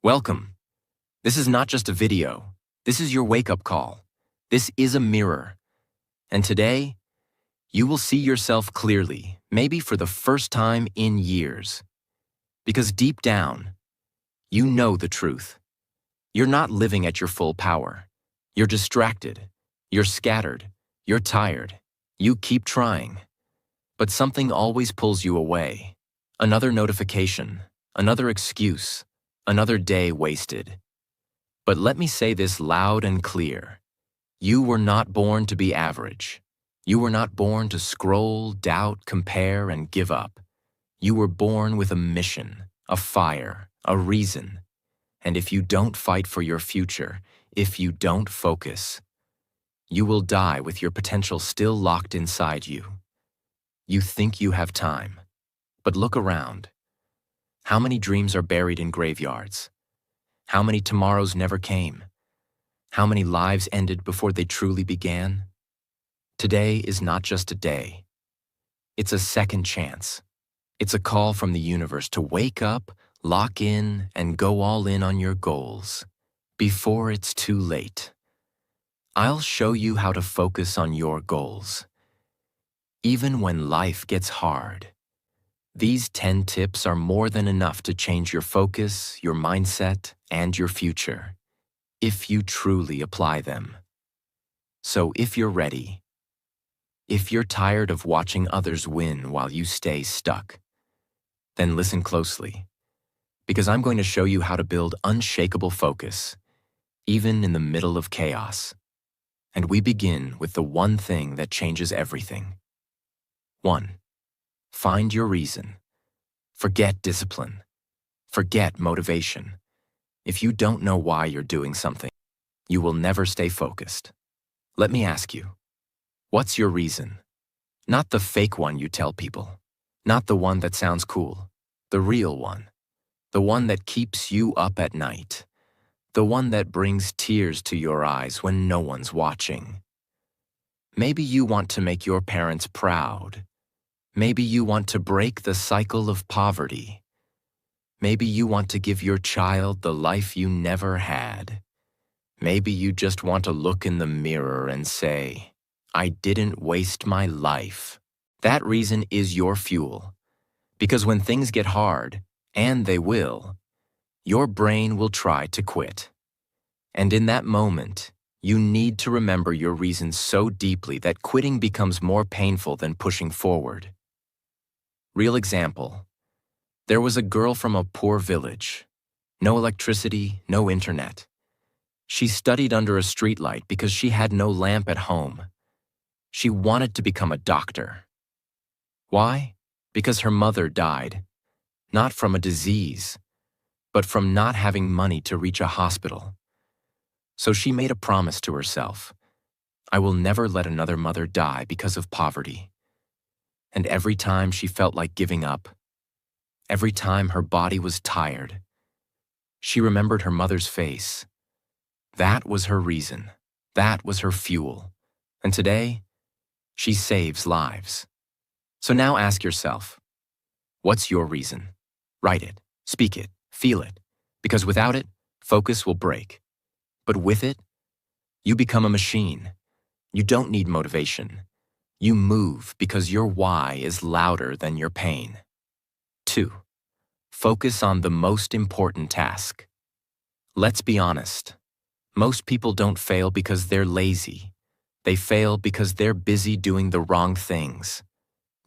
Welcome. This is not just a video. This is your wake-up call. This is a mirror. And today, you will see yourself clearly, maybe for the first time in years. Because deep down, you know the truth. You're not living at your full power. You're distracted. You're scattered. You're tired. You keep trying. But something always pulls you away. Another notification, another excuse, another day wasted. But let me say this loud and clear. You were not born to be average. You were not born to scroll, doubt, compare, and give up. You were born with a mission, a fire, a reason. And if you don't fight for your future, if you don't focus, you will die with your potential still locked inside you. You think you have time, but look around. How many dreams are buried in graveyards? How many tomorrows never came? How many lives ended before they truly began? Today is not just a day. It's a second chance. It's a call from the universe to wake up, lock in, and go all in on your goals before it's too late. I'll show you how to focus on your goals. Even when life gets hard, these 10 tips are more than enough to change your focus, your mindset, and your future, if you truly apply them. So if you're ready, if you're tired of watching others win while you stay stuck, then listen closely, because I'm going to show you how to build unshakable focus, even in the middle of chaos. And we begin with the one thing that changes everything. 1. Find your reason. Forget discipline. Forget motivation. If you don't know why you're doing something, you will never stay focused. Let me ask you, what's your reason? Not the fake one you tell people. Not the one that sounds cool. The real one. The one that keeps you up at night. The one that brings tears to your eyes when no one's watching. Maybe you want to make your parents proud. Maybe you want to break the cycle of poverty. Maybe you want to give your child the life you never had. Maybe you just want to look in the mirror and say, I didn't waste my life. That reason is your fuel. Because when things get hard, and they will, your brain will try to quit. And in that moment, you need to remember your reason so deeply that quitting becomes more painful than pushing forward. Real example. There was a girl from a poor village. No electricity, no internet. She studied under a streetlight because she had no lamp at home. She wanted to become a doctor. Why? Because her mother died, not from a disease, but from not having money to reach a hospital. So she made a promise to herself. I will never let another mother die because of poverty. And every time she felt like giving up, every time her body was tired, she remembered her mother's face. That was her reason. That was her fuel. And today, she saves lives. So now ask yourself, what's your reason? Write it, speak it, feel it. Because without it, focus will break. But with it, you become a machine. You don't need motivation. You move because your why is louder than your pain. 2. Focus on the most important task. Let's be honest. Most people don't fail because they're lazy. They fail because they're busy doing the wrong things.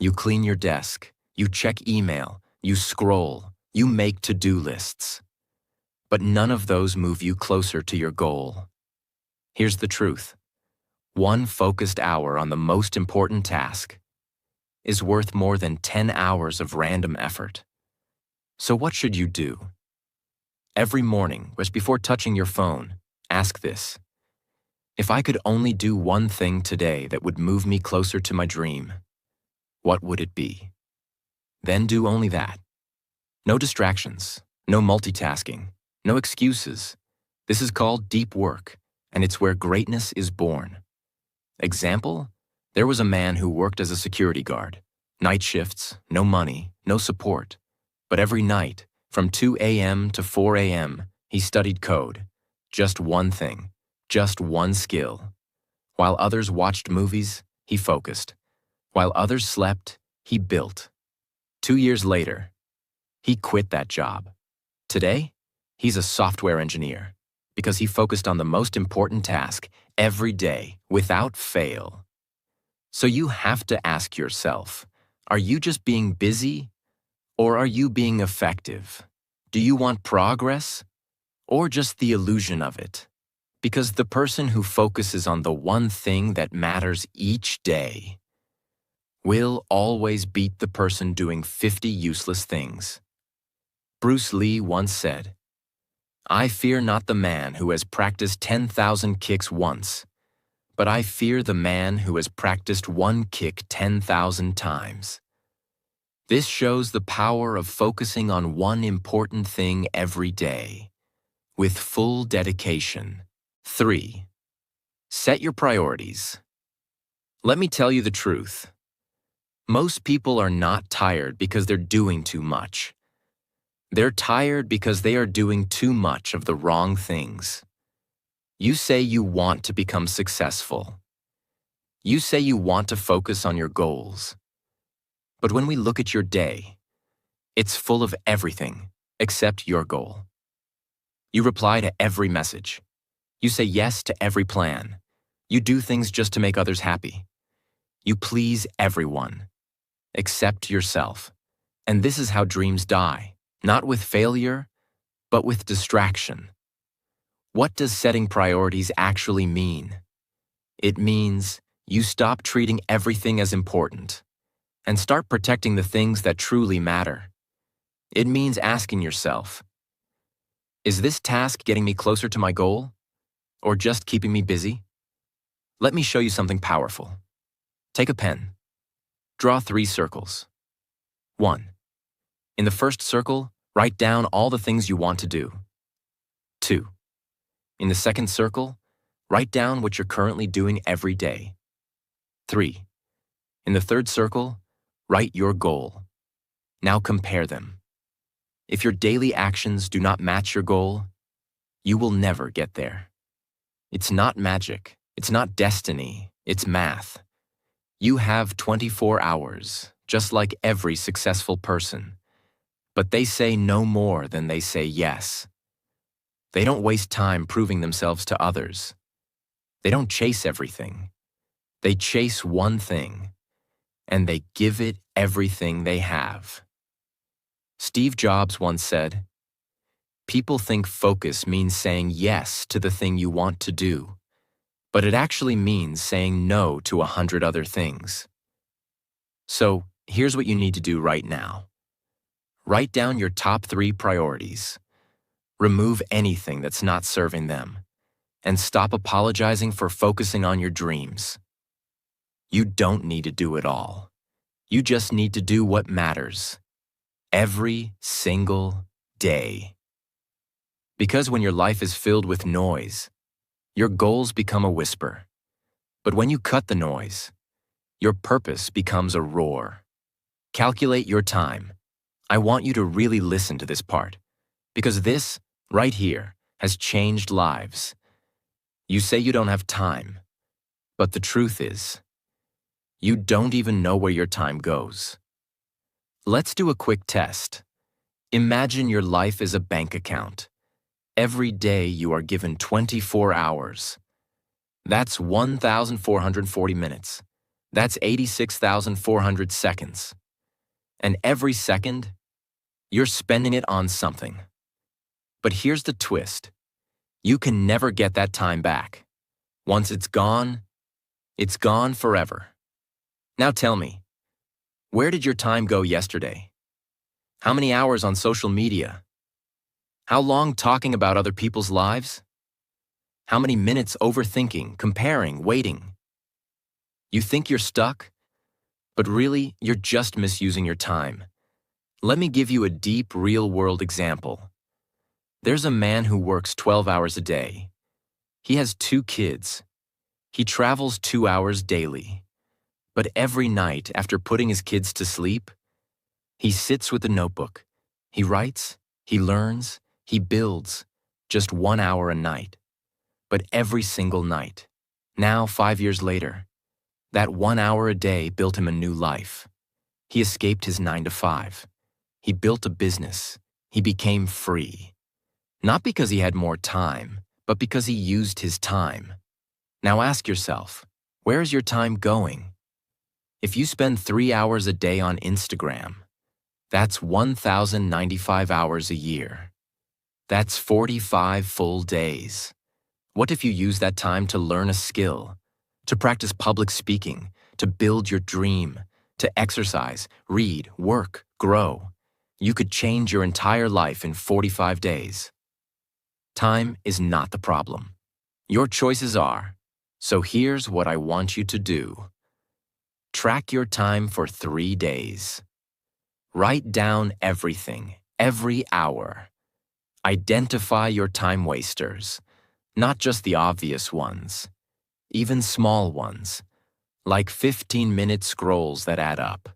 You clean your desk, you check email, you scroll, you make to-do lists. But none of those move you closer to your goal. Here's the truth. One focused hour on the most important task is worth more than 10 hours of random effort. So what should you do? Every morning, just before touching your phone, ask this. If I could only do one thing today that would move me closer to my dream, what would it be? Then do only that. No distractions, no multitasking, no excuses. This is called deep work, and it's where greatness is born. Example, there was a man who worked as a security guard. Night shifts, no money, no support. But every night, from 2 a.m. to 4 a.m., He studied code, just one thing, just one skill. While others watched movies, he focused. While others slept, he built. 2 years later, he quit that job. Today, he's a software engineer because he focused on the most important task every day without fail. So you have to ask yourself, are you just being busy or are you being effective? Do you want progress or just the illusion of it? Because the person who focuses on the one thing that matters each day will always beat the person doing 50 useless things. Bruce Lee once said, "I fear not the man who has practiced 10,000 kicks once, but I fear the man who has practiced one kick 10,000 times." This shows the power of focusing on one important thing every day, with full dedication. 3. Set your priorities. Let me tell you the truth. Most people are not tired because they're doing too much. They're tired because they are doing too much of the wrong things. You say you want to become successful. You say you want to focus on your goals. But when we look at your day, it's full of everything except your goal. You reply to every message. You say yes to every plan. You do things just to make others happy. You please everyone, except yourself. And this is how dreams die, not with failure, but with distraction. What does setting priorities actually mean? It means you stop treating everything as important and start protecting the things that truly matter. It means asking yourself, is this task getting me closer to my goal or just keeping me busy? Let me show you something powerful. Take a pen. Draw 3 circles. 1. In the first circle, write down all the things you want to do. 2. In the second circle, write down what you're currently doing every day. 3. In the third circle, write your goal. Now compare them. If your daily actions do not match your goal, you will never get there. It's not magic. It's not destiny. It's math. You have 24 hours, just like every successful person. But they say no more than they say yes. They don't waste time proving themselves to others. They don't chase everything. They chase one thing, and they give it everything they have. Steve Jobs once said, "People think focus means saying yes to the thing you want to do, but it actually means saying no to 100 other things." So, here's what you need to do right now. Write down your top 3 priorities. Remove anything that's not serving them, and stop apologizing for focusing on your dreams. You don't need to do it all. You just need to do what matters. Every single day. Because when your life is filled with noise, your goals become a whisper. But when you cut the noise, your purpose becomes a roar. Calculate your time. I want you to really listen to this part, because this, right here, has changed lives. You say you don't have time, but the truth is, you don't even know where your time goes. Let's do a quick test. Imagine your life is a bank account. Every day you are given 24 hours. That's 1,440 minutes. That's 86,400 seconds. And every second, you're spending it on something. But here's the twist. You can never get that time back. Once it's gone forever. Now tell me, where did your time go yesterday? How many hours on social media? How long talking about other people's lives? How many minutes overthinking, comparing, waiting? You think you're stuck, but really, you're just misusing your time. Let me give you a deep, real-world example. There's a man who works 12 hours a day. He has 2 kids. He travels 2 hours daily. But every night, after putting his kids to sleep, he sits with a notebook. He writes, he learns, he builds, just 1 hour a night, but every single night. Now, 5 years later, that 1 hour a day built him a new life. He escaped his 9 to 5. He built a business. He became free. Not because he had more time, but because he used his time. Now ask yourself, where is your time going? If you spend 3 hours a day on Instagram, that's 1,095 hours a year. That's 45 full days. What if you use that time to learn a skill, to practice public speaking, to build your dream, to exercise, read, work, grow? You could change your entire life in 45 days. Time is not the problem. Your choices are. So here's what I want you to do. Track your time for 3 days. Write down everything, every hour. Identify your time wasters, not just the obvious ones, even small ones, like 15-minute scrolls that add up.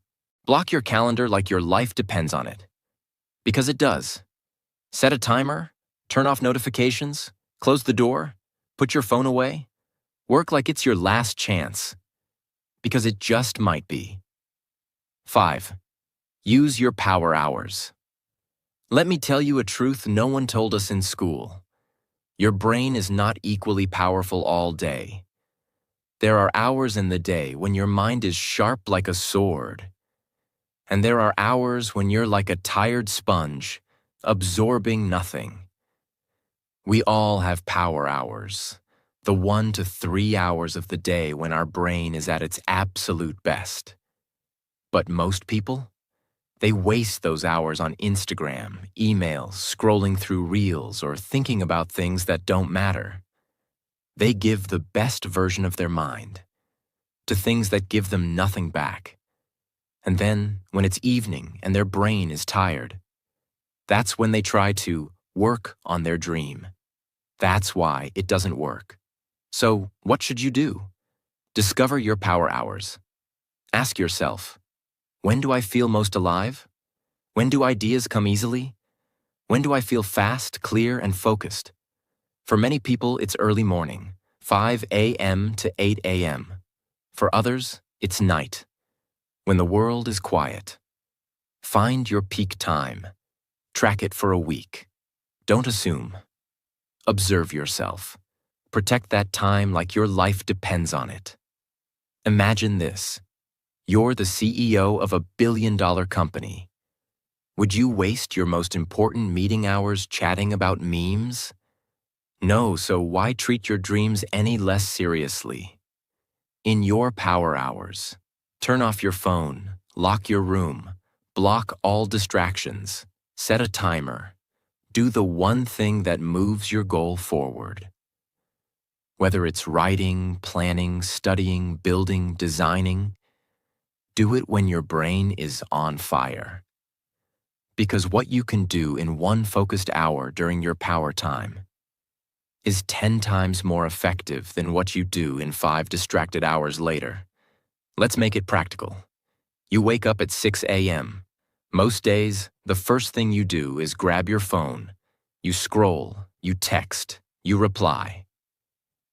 Block your calendar like your life depends on it, because it does. Set a timer, turn off notifications, close the door, put your phone away. Work like it's your last chance, because it just might be. 5. Use your power hours. Let me tell you a truth no one told us in school. Your brain is not equally powerful all day. There are hours in the day when your mind is sharp like a sword. And there are hours when you're like a tired sponge, absorbing nothing. We all have power hours, the 1 to 3 hours of the day when our brain is at its absolute best. But most people? They waste those hours on Instagram, emails, scrolling through reels, or thinking about things that don't matter. They give the best version of their mind to things that give them nothing back. And then, when it's evening and their brain is tired, that's when they try to work on their dream. That's why it doesn't work. So, what should you do? Discover your power hours. Ask yourself, when do I feel most alive? When do ideas come easily? When do I feel fast, clear, and focused? For many people, it's early morning, 5 a.m. to 8 a.m. For others, it's night, when the world is quiet. Find your peak time. Track it for a week. Don't assume. Observe yourself. Protect that time like your life depends on it. Imagine this. You're the CEO of a billion-dollar company. Would you waste your most important meeting hours chatting about memes? No, so why treat your dreams any less seriously? In your power hours, turn off your phone, lock your room, block all distractions, set a timer. Do the one thing that moves your goal forward. Whether it's writing, planning, studying, building, designing, do it when your brain is on fire. Because what you can do in one focused hour during your power time is 10 times more effective than what you do in 5 distracted hours later. Let's make it practical. You wake up at 6 a.m. Most days, the first thing you do is grab your phone. You scroll, you text, you reply.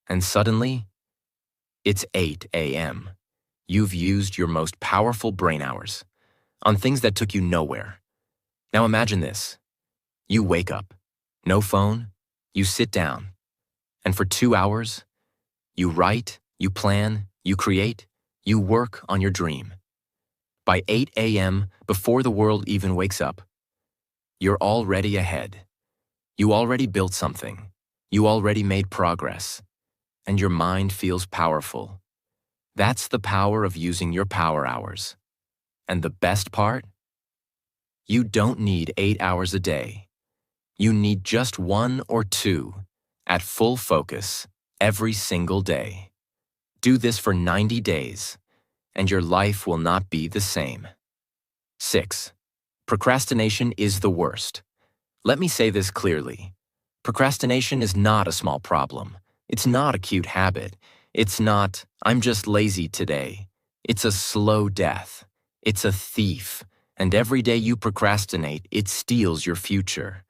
And suddenly, it's 8 a.m. You've used your most powerful brain hours on things that took you nowhere. Now imagine this. You wake up, no phone, you sit down, and for 2 hours, you write, you plan, you create, you work on your dream. By 8 a.m., before the world even wakes up, you're already ahead. You already built something. You already made progress. And your mind feels powerful. That's the power of using your power hours. And the best part? You don't need 8 hours a day. You need just 1 or 2 at full focus every single day. Do this for 90 days, and your life will not be the same. 6. Procrastination is the worst. Let me say this clearly. Procrastination is not a small problem. It's not a cute habit. It's not, I'm just lazy today. It's a slow death. It's a thief. And every day you procrastinate, it steals your future.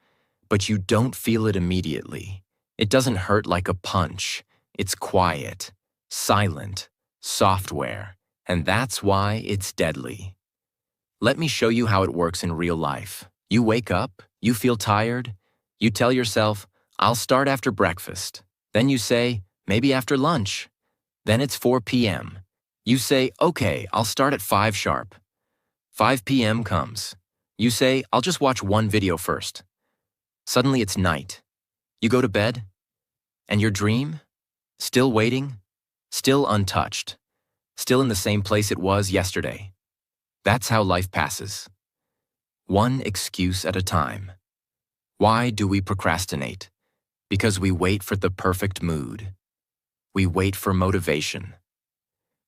but you don't feel it immediately. It doesn't hurt like a punch. It's quiet, silent, software, and that's why it's deadly. Let me show you how it works in real life. You wake up, you feel tired, you tell yourself, I'll start after breakfast. Then you say, maybe after lunch. Then it's 4 p.m. You say, okay, I'll start at 5 sharp. 5 p.m. comes. You say, I'll just watch one video first. Suddenly it's night. You go to bed, and your dream? Still waiting, still untouched, still in the same place it was yesterday. That's how life passes. One excuse at a time. Why do we procrastinate? Because we wait for the perfect mood. We wait for motivation.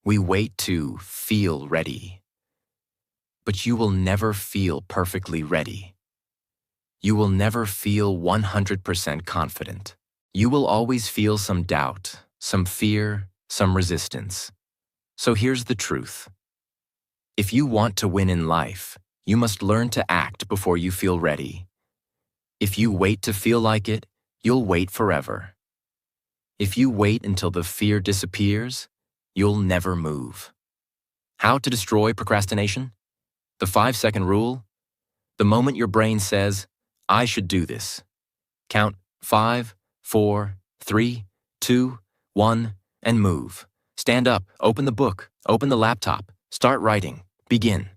We wait to feel ready. But you will never feel perfectly ready. You will never feel 100% confident. You will always feel some doubt, some fear, some resistance. So here's the truth. If you want to win in life, you must learn to act before you feel ready. If you wait to feel like it, you'll wait forever. If you wait until the fear disappears, you'll never move. How to destroy procrastination? The 5-second rule. The moment your brain says, I should do this. Count 5, 4, 3, 2, 1, and move. Stand up, open the book, open the laptop, start writing, begin.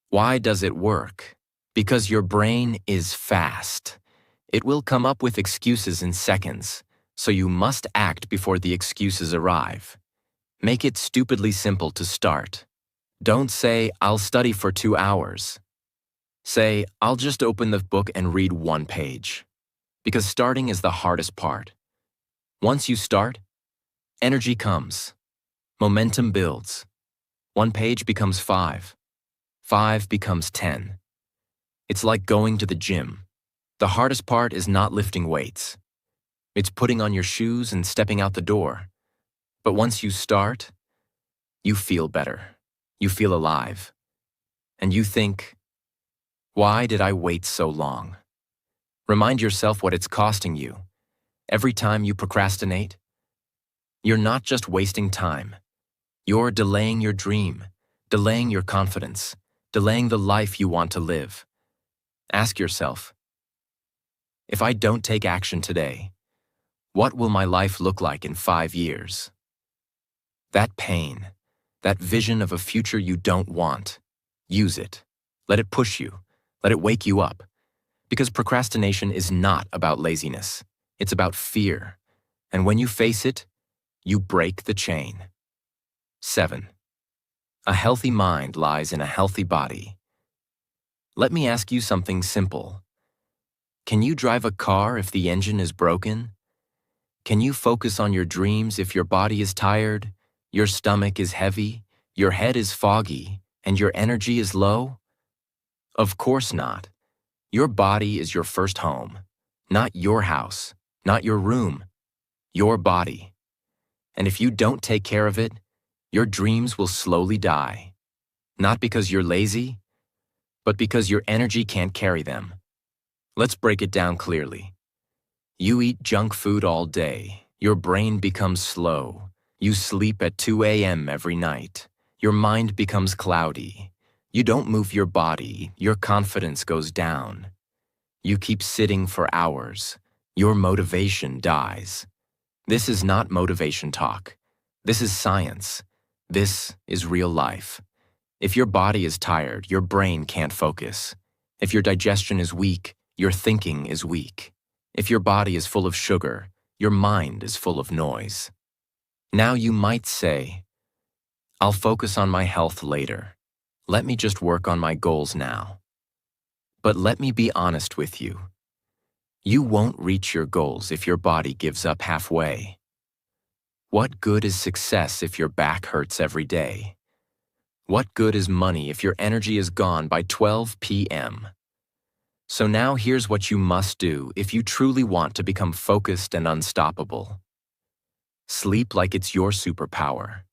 Why does it work? Because your brain is fast. It will come up with excuses in seconds, so you must act before the excuses arrive. Make it stupidly simple to start. Don't say, I'll study for 2 hours. Say, I'll just open the book and read 1 page. Because starting is the hardest part. Once you start, energy comes. Momentum builds. 1 page becomes 5. 5 becomes 10. It's like going to the gym. The hardest part is not lifting weights. It's putting on your shoes and stepping out the door. But once you start, you feel better. You feel alive. And you think, why did I wait so long? Remind yourself what it's costing you. Every time you procrastinate, you're not just wasting time. You're delaying your dream, delaying your confidence, delaying the life you want to live. Ask yourself, if I don't take action today, what will my life look like in 5 years? That pain, that vision of a future you don't want, use it. Let it push you. Let it wake you up. Because procrastination is not about laziness. It's about fear. And when you face it, you break the chain. 7. A healthy mind lies in a healthy body. Let me ask you something simple. Can you drive a car if the engine is broken? Can you focus on your dreams if your body is tired, your stomach is heavy, your head is foggy, and your energy is low? Of course not. Your body is your first home, not your house, not your room, your body. And if you don't take care of it, your dreams will slowly die. Not because you're lazy, but because your energy can't carry them. Let's break it down clearly. You eat junk food all day. Your brain becomes slow. You sleep at 2 a.m. every night. Your mind becomes cloudy. You don't move your body. Your confidence goes down. You keep sitting for hours. Your motivation dies. This is not motivation talk. This is science. This is real life. If your body is tired, your brain can't focus. If your digestion is weak, your thinking is weak. If your body is full of sugar, your mind is full of noise. Now you might say, I'll focus on my health later. Let me just work on my goals now. But let me be honest with you. You won't reach your goals if your body gives up halfway. What good is success if your back hurts every day? What good is money if your energy is gone by 12 p.m.? So now here's what you must do if you truly want to become focused and unstoppable. Sleep like it's your superpower.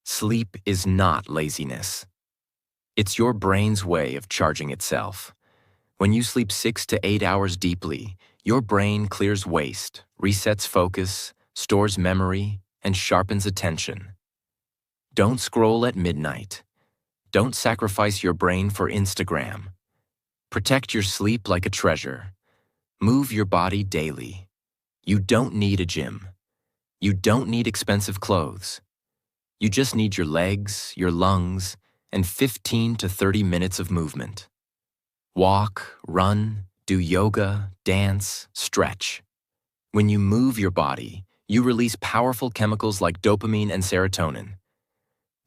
Sleep is not laziness. It's your brain's way of charging itself. When you sleep 6 to 8 hours deeply, your brain clears waste, resets focus, stores memory, and sharpens attention. Don't scroll at midnight. Don't sacrifice your brain for Instagram. Protect your sleep like a treasure. Move your body daily. You don't need a gym. You don't need expensive clothes. You just need your legs, your lungs, and 15 to 30 minutes of movement. Walk, run, do yoga, dance, stretch. When you move your body, you release powerful chemicals like dopamine and serotonin.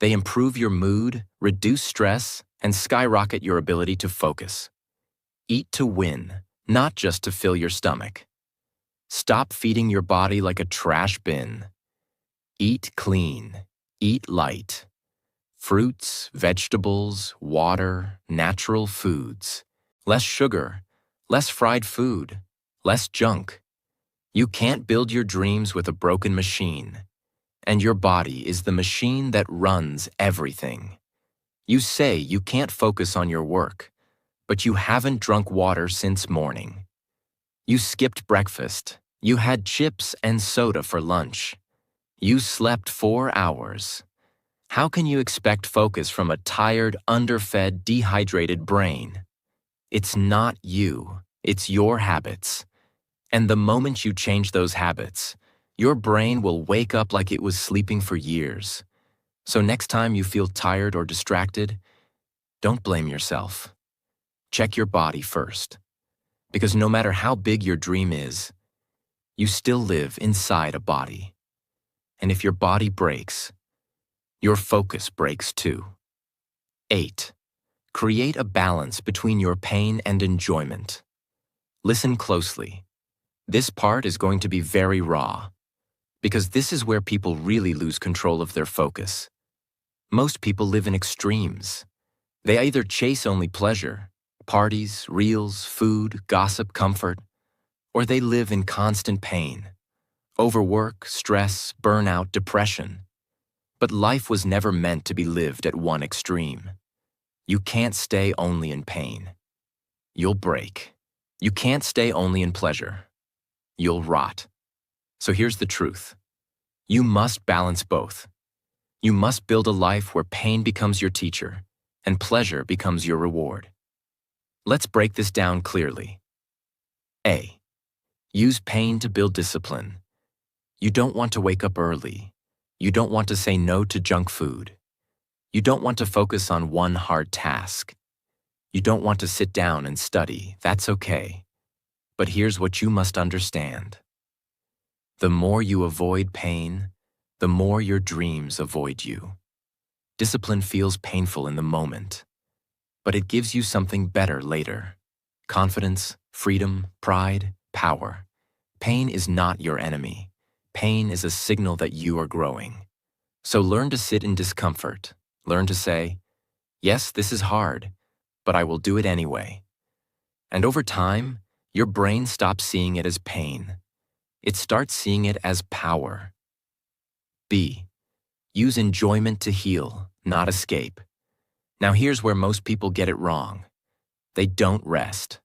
They improve your mood, reduce stress, and skyrocket your ability to focus. Eat to win, not just to fill your stomach. Stop feeding your body like a trash bin. Eat clean. Eat light. Fruits, vegetables, water, natural foods. Less sugar, less fried food, less junk. You can't build your dreams with a broken machine. And your body is the machine that runs everything. You say you can't focus on your work, but you haven't drunk water since morning. You skipped breakfast. You had chips and soda for lunch. You slept 4 hours. How can you expect focus from a tired, underfed, dehydrated brain? It's not you. It's your habits. And the moment you change those habits, your brain will wake up like it was sleeping for years. So next time you feel tired or distracted, don't blame yourself. Check your body first. Because no matter how big your dream is, you still live inside a body. And if your body breaks, your focus breaks too. 8. Create a balance between your pain and enjoyment. Listen closely. This part is going to be very raw, because this is where people really lose control of their focus. Most people live in extremes. They either chase only pleasure, parties, reels, food, gossip, comfort, or they live in constant pain, overwork, stress, burnout, depression. But life was never meant to be lived at one extreme. You can't stay only in pain. You'll break. You can't stay only in pleasure. You'll rot. So here's the truth. You must balance both. You must build a life where pain becomes your teacher and pleasure becomes your reward. Let's break this down clearly. A. Use pain to build discipline. You don't want to wake up early. You don't want to say no to junk food. You don't want to focus on one hard task. You don't want to sit down and study. That's okay. But here's what you must understand. The more you avoid pain, the more your dreams avoid you. Discipline feels painful in the moment, but it gives you something better later. Confidence, freedom, pride, power. Pain is not your enemy. Pain is a signal that you are growing. So learn to sit in discomfort. Learn to say, yes, this is hard, but I will do it anyway. And over time, your brain stops seeing it as pain. It starts seeing it as power. B. Use enjoyment to heal, not escape. Now here's where most people get it wrong. They don't rest.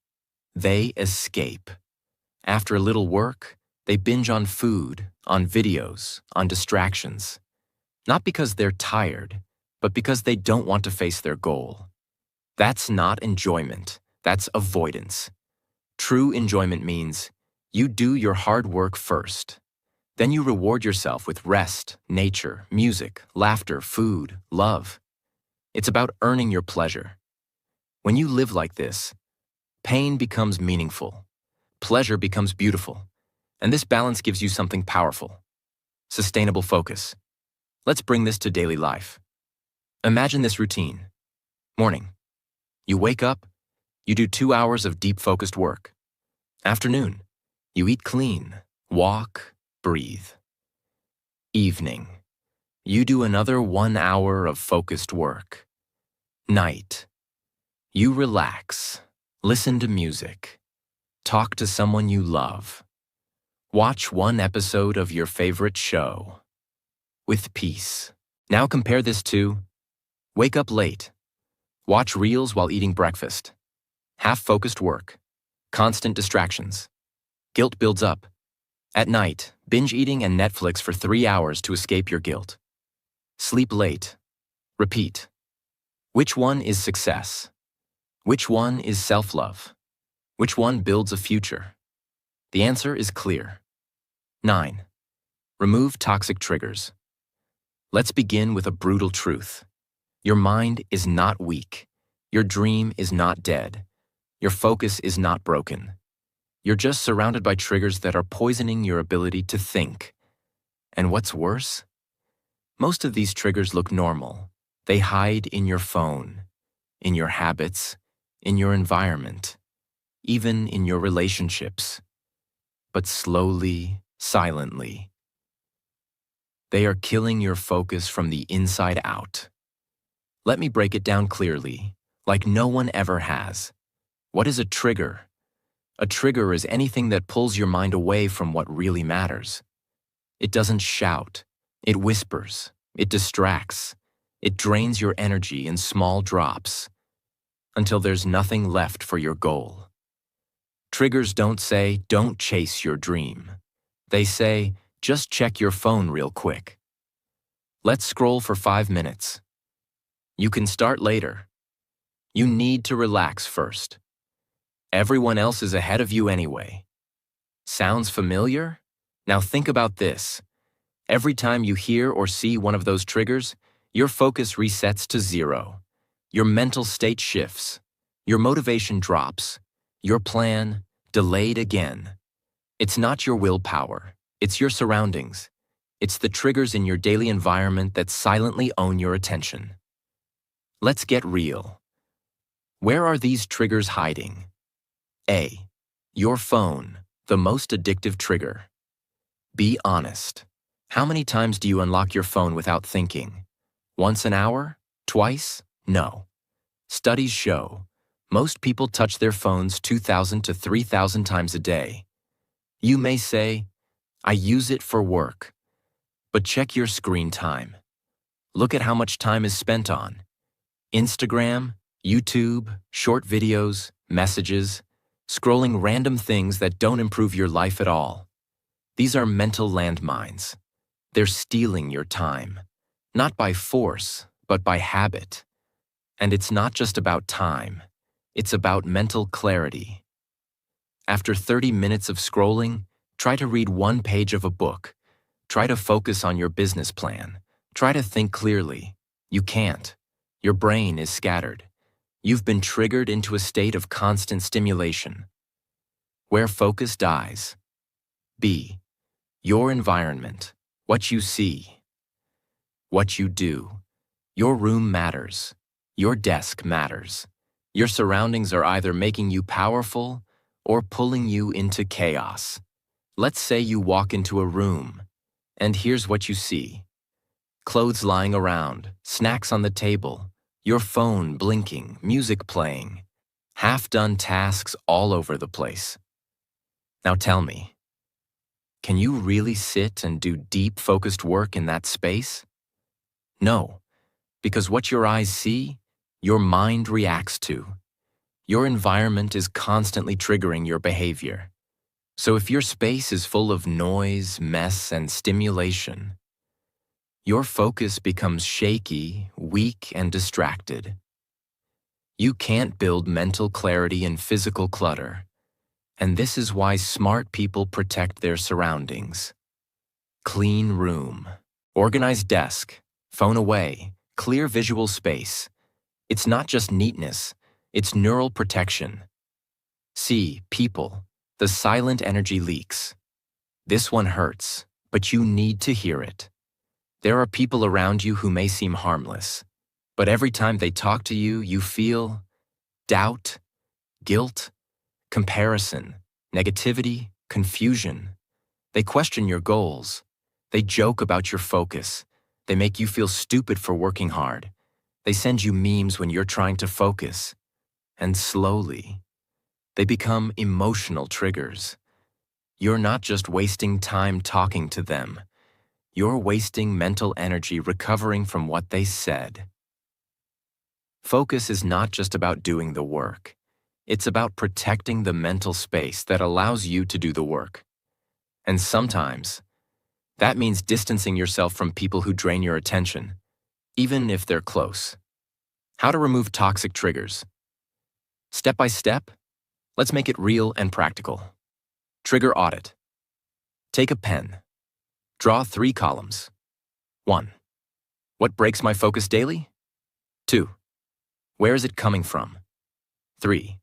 They escape. After a little work, they binge on food, on videos, on distractions. Not because they're tired, but because they don't want to face their goal. That's not enjoyment. That's avoidance. True enjoyment means you do your hard work first. Then you reward yourself with rest, nature, music, laughter, food, love. It's about earning your pleasure. When you live like this, pain becomes meaningful, pleasure becomes beautiful, and this balance gives you something powerful. Sustainable focus. Let's bring this to daily life. Imagine this routine. Morning. You wake up, you do 2 hours of deep focused work. Afternoon. You eat clean, walk, breathe. Evening. You do another 1 hour of focused work. Night. You relax, listen to music, talk to someone you love. Watch one episode of your favorite show. With peace. Now compare this to wake up late. Watch reels while eating breakfast. Half-focused work. Constant distractions. Guilt builds up. At night, binge eating and Netflix for 3 hours to escape your guilt. Sleep late. Repeat. Which one is success? Which one is self-love? Which one builds a future? The answer is clear. 9. Remove toxic triggers. Let's begin with a brutal truth. Your mind is not weak. Your dream is not dead. Your focus is not broken. You're just surrounded by triggers that are poisoning your ability to think. And what's worse? Most of these triggers look normal. They hide in your phone, in your habits, in your environment, even in your relationships. But slowly, silently, they are killing your focus from the inside out. Let me break it down clearly, like no one ever has. What is a trigger? A trigger is anything that pulls your mind away from what really matters. It doesn't shout. It whispers. It distracts. It drains your energy in small drops until there's nothing left for your goal. Triggers don't say, "Don't chase your dream." They say, "Just check your phone real quick." Let's scroll for 5 minutes. You can start later. You need to relax first. Everyone else is ahead of you anyway. Sounds familiar? Now think about this. Every time you hear or see one of those triggers, your focus resets to 0. Your mental state shifts. Your motivation drops. Your plan delayed again. It's not your willpower. It's your surroundings. It's the triggers in your daily environment that silently own your attention. Let's get real. Where are these triggers hiding? A. Your phone, the most addictive trigger. Be honest. How many times do you unlock your phone without thinking? Once an hour? Twice? No. Studies show most people touch their phones 2,000 to 3,000 times a day. You may say, "I use it for work." But check your screen time. Look at how much time is spent on Instagram, YouTube, short videos, messages, scrolling random things that don't improve your life at all. These are mental landmines. They're stealing your time, not by force, but by habit. And it's not just about time. It's about mental clarity. After 30 minutes of scrolling, try to read 1 page of a book. Try to focus on your business plan. Try to think clearly. You can't. Your brain is scattered. You've been triggered into a state of constant stimulation. Where focus dies. B. Your environment. What you see. What you do. Your room matters. Your desk matters. Your surroundings are either making you powerful or pulling you into chaos. Let's say you walk into a room, and here's what you see. Clothes lying around, snacks on the table, your phone blinking, music playing, half-done tasks all over the place. Now tell me, can you really sit and do deep, focused work in that space? No, because what your eyes see, your mind reacts to. Your environment is constantly triggering your behavior. So if your space is full of noise, mess, and stimulation, your focus becomes shaky, weak, and distracted. You can't build mental clarity in physical clutter, and this is why smart people protect their surroundings. Clean room, organized desk, phone away, clear visual space. It's not just neatness, it's neural protection. See, people, the silent energy leaks. This one hurts, but you need to hear it. There are people around you who may seem harmless, but every time they talk to you, you feel doubt, guilt, comparison, negativity, confusion. They question your goals. They joke about your focus. They make you feel stupid for working hard. They send you memes when you're trying to focus. And slowly, they become emotional triggers. You're not just wasting time talking to them. You're wasting mental energy recovering from what they said. Focus is not just about doing the work. It's about protecting the mental space that allows you to do the work. And sometimes, that means distancing yourself from people who drain your attention, even if they're close. How to remove toxic triggers. Step by step, let's make it real and practical. Trigger audit. Take a pen. Draw 3 columns. 1. What breaks my focus daily? 2. Where is it coming from? 3.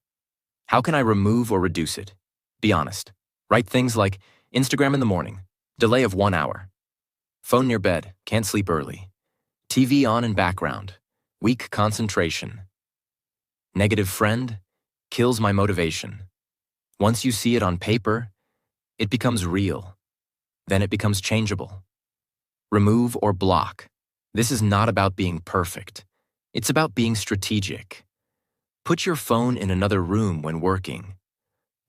How can I remove or reduce it? Be honest. Write things like Instagram in the morning, delay of 1 hour. Phone near bed, can't sleep early. TV on in background, weak concentration. Negative friend, kills my motivation. Once you see it on paper, it becomes real. Then it becomes changeable. Remove or block. This is not about being perfect. It's about being strategic. Put your phone in another room when working.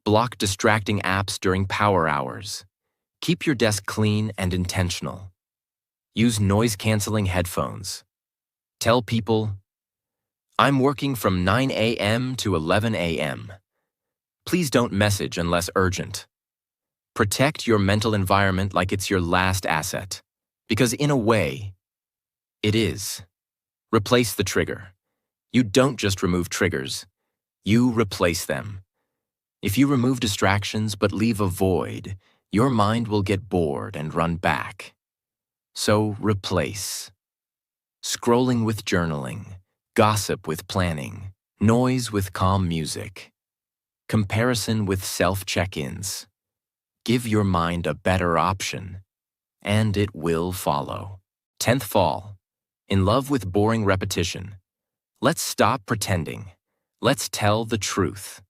Block distracting apps during power hours. Keep your desk clean and intentional. Use noise-canceling headphones. Tell people, I'm working from 9 a.m. to 11 a.m. Please don't message unless urgent. Protect your mental environment like it's your last asset, because in a way, it is. Replace the trigger. You don't just remove triggers, you replace them. If you remove distractions but leave a void, your mind will get bored and run back. So replace. Scrolling with journaling, gossip with planning, noise with calm music, comparison with self-check-ins. Give your mind a better option, and it will follow. 10th fall. In love with boring repetition. Let's stop pretending. Let's tell the truth.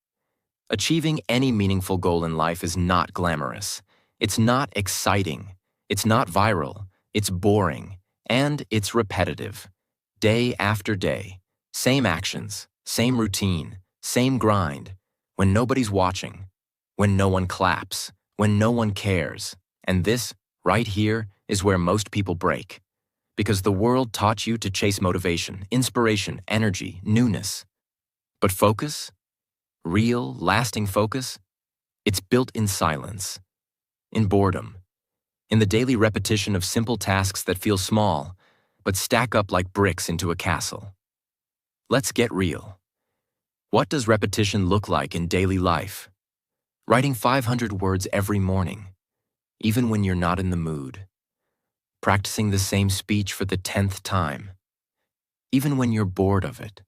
Achieving any meaningful goal in life is not glamorous. It's not exciting. It's not viral. It's boring. And it's repetitive. Day after day. Same actions, same routine, same grind. When nobody's watching. When no one claps. When no one cares. And this, right here, is where most people break. Because the world taught you to chase motivation, inspiration, energy, newness. But focus, real, lasting focus, it's built in silence, in boredom, in the daily repetition of simple tasks that feel small, but stack up like bricks into a castle. Let's get real. What does repetition look like in daily life? Writing 500 words every morning, even when you're not in the mood. Practicing the same speech for the 10th time, even when you're bored of it.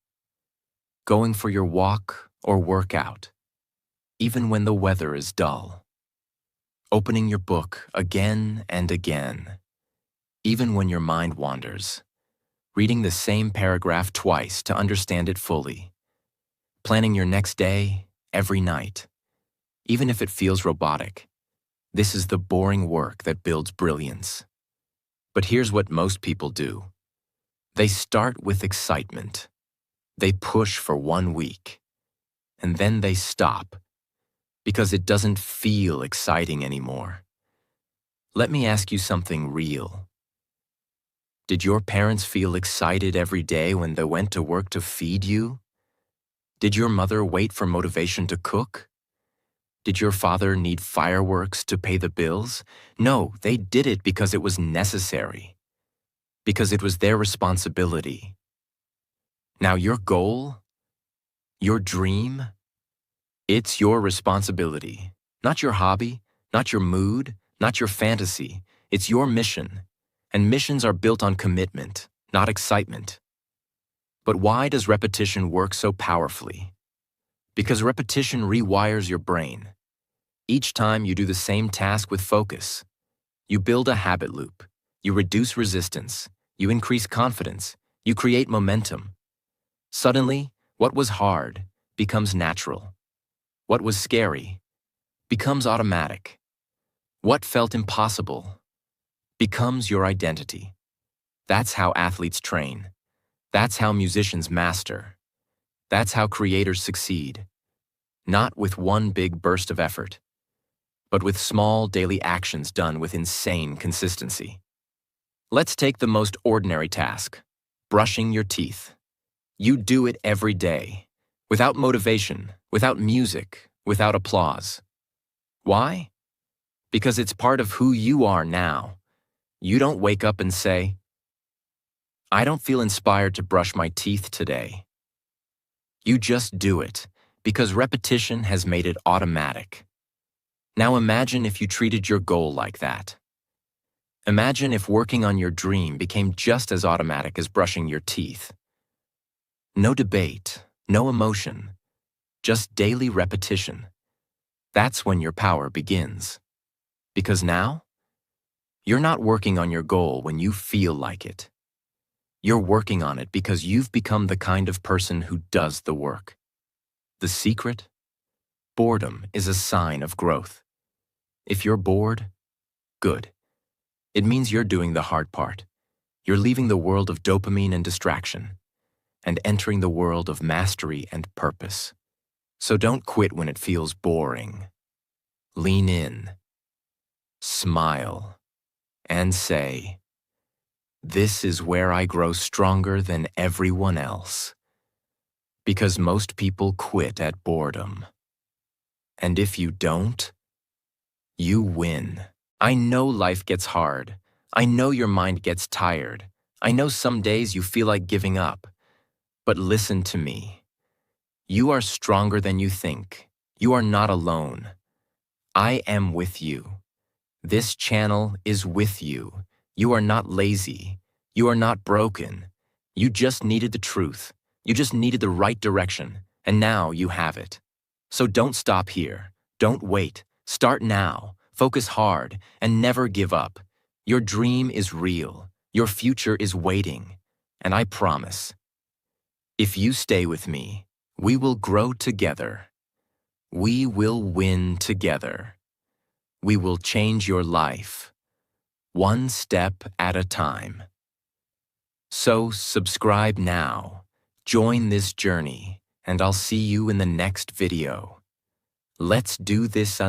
Going for your walk or workout, even when the weather is dull. Opening your book again and again, even when your mind wanders. Reading the same paragraph twice to understand it fully. Planning your next day every night, even if it feels robotic. This is the boring work that builds brilliance. But here's what most people do. They start with excitement. They push for 1 week. And then they stop because it doesn't feel exciting anymore. Let me ask you something real. Did your parents feel excited every day when they went to work to feed you? Did your mother wait for motivation to cook? Did your father need fireworks to pay the bills? No, they did it because it was necessary. Because it was their responsibility. Now your goal, your dream, it's your responsibility. Not your hobby, not your mood, not your fantasy. It's your mission. And missions are built on commitment, not excitement. But why does repetition work so powerfully? Because repetition rewires your brain. Each time you do the same task with focus, you build a habit loop, you reduce resistance, you increase confidence, you create momentum. Suddenly, what was hard becomes natural. What was scary becomes automatic. What felt impossible becomes your identity. That's how athletes train. That's how musicians master. That's how creators succeed. Not with one big burst of effort, but with small daily actions done with insane consistency. Let's take the most ordinary task, brushing your teeth. You do it every day. without motivation, without music, without applause. Why? Because it's part of who you are now. You don't wake up and say, I don't feel inspired to brush my teeth today. You just do it, because repetition has made it automatic. Now imagine if you treated your goal like that. Imagine if working on your dream became just as automatic as brushing your teeth. No debate, no emotion, just daily repetition. That's when your power begins. Because now, you're not working on your goal when you feel like it. You're working on it because you've become the kind of person who does the work. The secret? Boredom is a sign of growth. If you're bored, good. It means you're doing the hard part. You're leaving the world of dopamine and distraction and entering the world of mastery and purpose. So don't quit when it feels boring. Lean in, smile, and say, this is where I grow stronger than everyone else. Because most people quit at boredom. And if you don't, you win. I know life gets hard. I know your mind gets tired. I know some days you feel like giving up. But listen to me. You are stronger than you think. You are not alone. I am with you. This channel is with you. You are not lazy. You are not broken. You just needed the truth. You just needed the right direction, and now you have it. So don't stop here. Don't wait. Start now. Focus hard, and never give up. Your dream is real. Your future is waiting. And I promise, if you stay with me, we will grow together. We will win together. We will change your life, one step at a time. So subscribe now, join this journey, and I'll see you in the next video. Let's do this